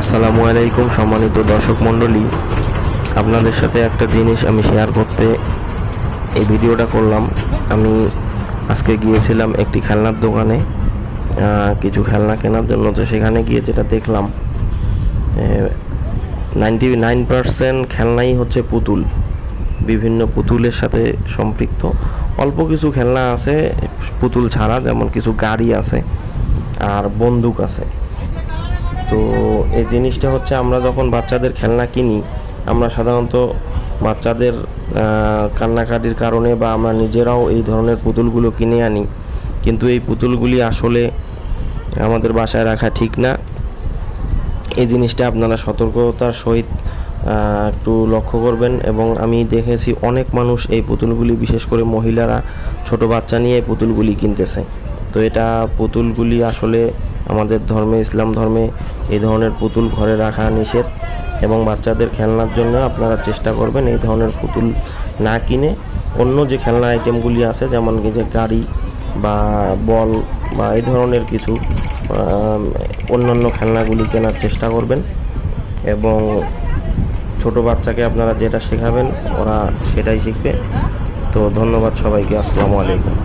আসসালামু আলাইকুম সম্মানিত দর্শক মণ্ডলী, আপনাদের সাথে একটা জিনিস আমি শেয়ার করতে এই ভিডিওটা করলাম। আমি আজকে গিয়েছিলাম একটি খেলনার দোকানে কিছু খেলনা কেনার জন্য। তো সেখানে গিয়ে যেটা দেখলাম, 99% খেলনাই হচ্ছে পুতুল, বিভিন্ন পুতুলের সাথে সম্পৃক্ত। অল্প কিছু খেলনা আছে পুতুল ছাড়া, যেমন কিছু গাড়ি আছে আর বন্দুক আছে। তো এই জিনিসটা হচ্ছে, আমরা যখন বাচ্চাদের খেলনা কিনি, আমরা সাধারণত বাচ্চাদের কান্নাকাটির কারণে বা আমরা নিজেরাও এই ধরনের পুতুলগুলো কিনে আনি, কিন্তু এই পুতুলগুলি আসলে আমাদের বাসায় রাখা ঠিক না। এই জিনিসটা আপনারা সতর্কতার সহিত একটু লক্ষ্য করবেন। এবং আমি দেখেছি অনেক মানুষ এই পুতুলগুলি, বিশেষ করে মহিলারা ছোট বাচ্চা নিয়ে এই পুতুলগুলি কিনতেছে। তো এটা পুতুলগুলি আসলে আমাদের ধর্মে, ইসলাম ধর্মে এই ধরনের পুতুল ঘরে রাখা নিষেধ। এবং বাচ্চাদের খেলনার জন্য আপনারা চেষ্টা করবেন এই ধরনের পুতুল না কিনে অন্য যে খেলনা আইটেমগুলি আছে, যেমন কি যে গাড়ি বা বল বা এই ধরনের কিছু অন্যান্য খেলনাগুলি কেনার চেষ্টা করবেন। এবং ছোট বাচ্চাকে আপনারা যেটা শেখাবেন ওরা সেটাই শিখবে। তো ধন্যবাদ সবাইকে। আসসালামু আলাইকুম।